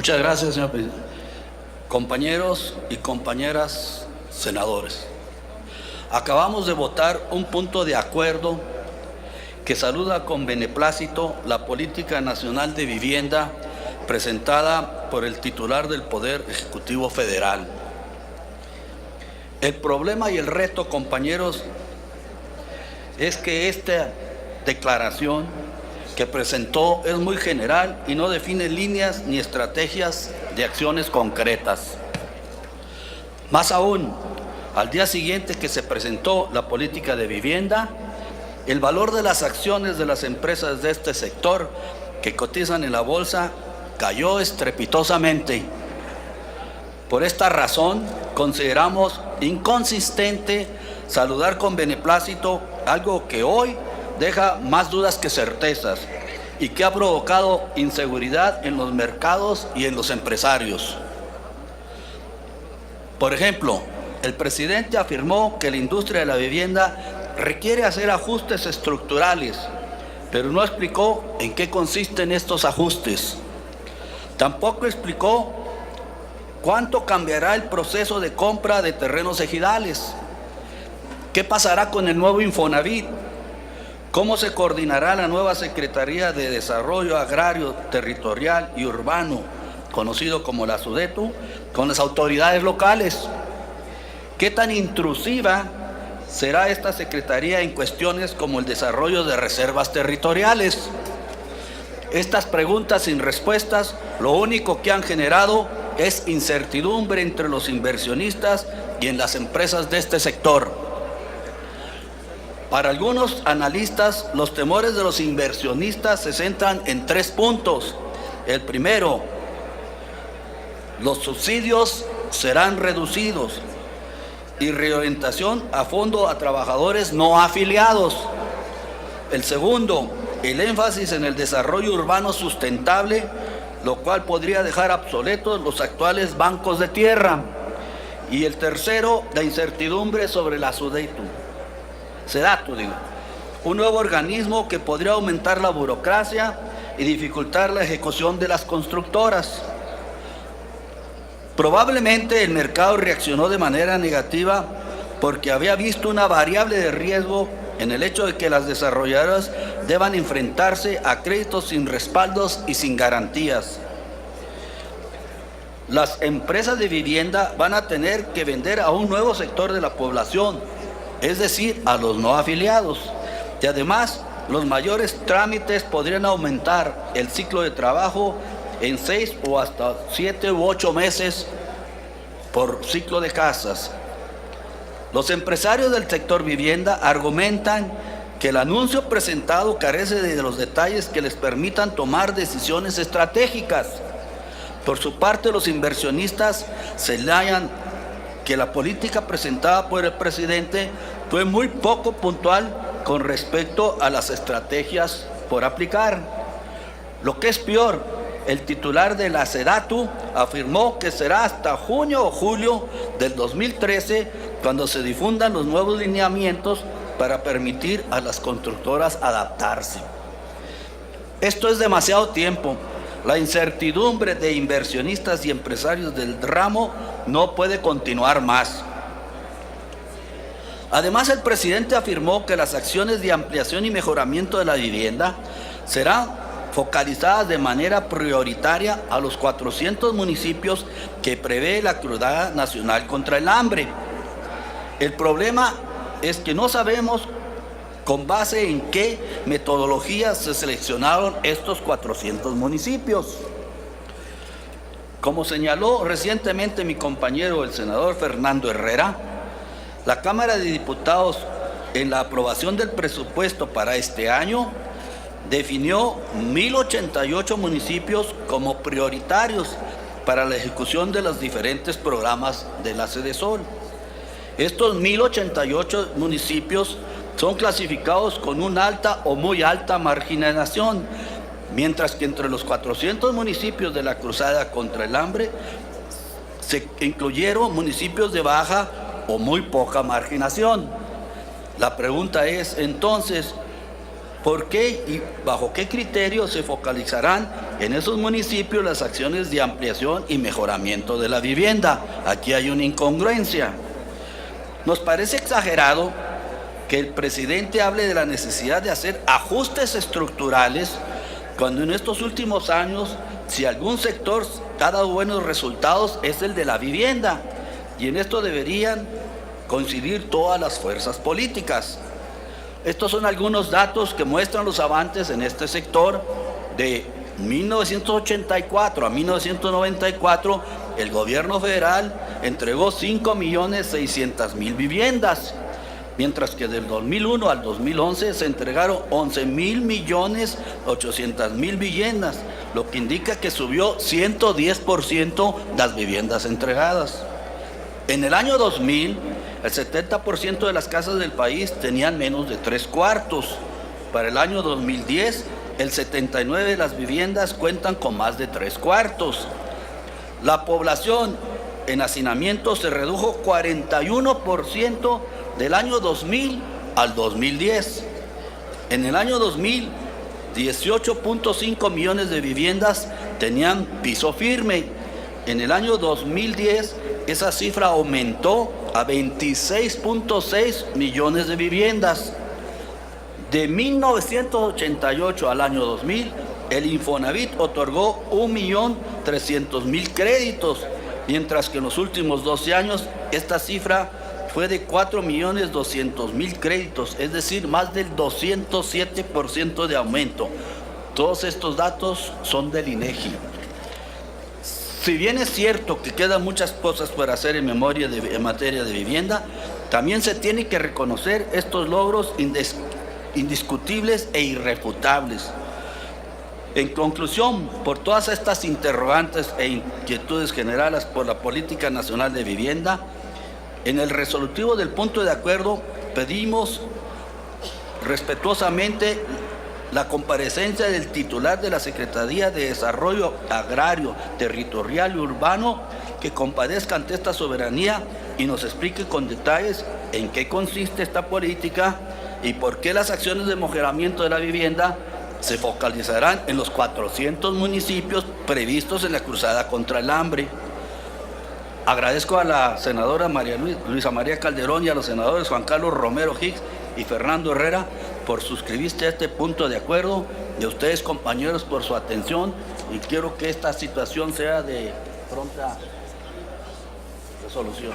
Muchas gracias, señor presidente. Compañeros y compañeras senadores, acabamos de votar un punto de acuerdo que saluda con beneplácito la política nacional de vivienda presentada por el titular del Poder Ejecutivo Federal. El problema y el reto, compañeros, es que esta declaración que presentó es muy general y no define líneas ni estrategias de acciones concretas. Más aún, al día siguiente que se presentó la política de vivienda, el valor de las acciones de las empresas de este sector que cotizan en la bolsa cayó estrepitosamente. Por esta razón, consideramos inconsistente saludar con beneplácito algo que hoy deja más dudas que certezas y que ha provocado inseguridad en los mercados y en los empresarios. Por ejemplo, el presidente afirmó que la industria de la vivienda requiere hacer ajustes estructurales, pero no explicó en qué consisten estos ajustes. Tampoco explicó cuánto cambiará el proceso de compra de terrenos ejidales, qué pasará con el nuevo Infonavit, cómo se coordinará la nueva Secretaría de Desarrollo Agrario, Territorial y Urbano, conocido como la SUDETU, con las autoridades locales. ¿Qué tan intrusiva será esta Secretaría en cuestiones como el desarrollo de reservas territoriales? Estas preguntas sin respuestas lo único que han generado es incertidumbre entre los inversionistas y en las empresas de este sector. Para algunos analistas, los temores de los inversionistas se centran en 3 puntos. El primero, los subsidios serán reducidos y reorientación a fondo a trabajadores no afiliados. El segundo, el énfasis en el desarrollo urbano sustentable, lo cual podría dejar obsoletos los actuales bancos de tierra. Y el tercero, la incertidumbre sobre la SUDETU, un nuevo organismo que podría aumentar la burocracia y dificultar la ejecución de las constructoras. Probablemente el mercado reaccionó de manera negativa porque había visto una variable de riesgo en el hecho de que las desarrolladoras deban enfrentarse a créditos sin respaldos y sin garantías. Las empresas de vivienda van a tener que vender a un nuevo sector de la población, es decir, a los no afiliados. Y además, los mayores trámites podrían aumentar el ciclo de trabajo en 6 o hasta 7 u 8 meses por ciclo de casas. Los empresarios del sector vivienda argumentan que el anuncio presentado carece de los detalles que les permitan tomar decisiones estratégicas. Por su parte, los inversionistas señalan que la política presentada por el presidente fue muy poco puntual con respecto a las estrategias por aplicar. Lo que es peor, el titular de la SEDATU afirmó que será hasta junio o julio del 2013 cuando se difundan los nuevos lineamientos para permitir a las constructoras adaptarse. Esto es demasiado tiempo. La incertidumbre de inversionistas y empresarios del ramo no puede continuar más. Además, el presidente afirmó que las acciones de ampliación y mejoramiento de la vivienda serán focalizadas de manera prioritaria a los 400 municipios que prevé la Cruzada Nacional contra el Hambre. El problema es que no sabemos con base en qué metodología se seleccionaron estos 400 municipios. Como señaló recientemente mi compañero, el senador Fernando Herrera, la Cámara de Diputados, en la aprobación del presupuesto para este año, definió 1,088 municipios como prioritarios para la ejecución de los diferentes programas de la SEDESOL. Estos 1,088 municipios son clasificados con una alta o muy alta marginación, mientras que entre los 400 municipios de la Cruzada contra el Hambre se incluyeron municipios de baja o muy poca marginación. La pregunta es entonces, ¿Por qué y bajo qué criterio se focalizarán en esos municipios las acciones de ampliación y mejoramiento de la vivienda? Aquí hay una incongruencia. Nos parece exagerado que el presidente hable de la necesidad de hacer ajustes estructurales cuando en estos últimos años, si algún sector ha dado buenos resultados, es el de la vivienda. Y en esto deberían coincidir todas las fuerzas políticas. Estos son algunos datos que muestran los avances en este sector. De 1984 a 1994, el gobierno federal entregó 5.600.000 viviendas, mientras que del 2001 al 2011 se entregaron 11.800.000 viviendas, lo que indica que subió 110% las viviendas entregadas. En el año 2000, el 70% de las casas del país tenían menos de 3 cuartos. Para el año 2010, el 79% de las viviendas cuentan con más de 3 cuartos. La población en hacinamiento se redujo 41% del año 2000 al 2010. En el año 2000, 18.5 millones de viviendas tenían piso firme. En el año 2010, esa cifra aumentó a 26.6 millones de viviendas. De 1988 al año 2000, el Infonavit otorgó 1.300.000 créditos, mientras que en los últimos 12 años esta cifra fue de 4.200.000 créditos, es decir, más del 207% de aumento. Todos estos datos son del INEGI. Si bien es cierto que quedan muchas cosas por hacer en materia de vivienda, también se tiene que reconocer estos logros indiscutibles e irrefutables. En conclusión, por todas estas interrogantes e inquietudes generadas por la Política Nacional de Vivienda, en el resolutivo del punto de acuerdo pedimos respetuosamente la comparecencia del titular de la Secretaría de Desarrollo Agrario, Territorial y Urbano, que comparezca ante esta soberanía y nos explique con detalles en qué consiste esta política y por qué las acciones de mejoramiento de la vivienda se focalizarán en los 400 municipios previstos en la cruzada contra el hambre. Agradezco a la senadora Luisa María Calderón y a los senadores Juan Carlos Romero Hicks y Fernando Herrera por suscribirse a este punto de acuerdo, y a ustedes, compañeros, por su atención, y quiero que esta situación sea de pronta resolución.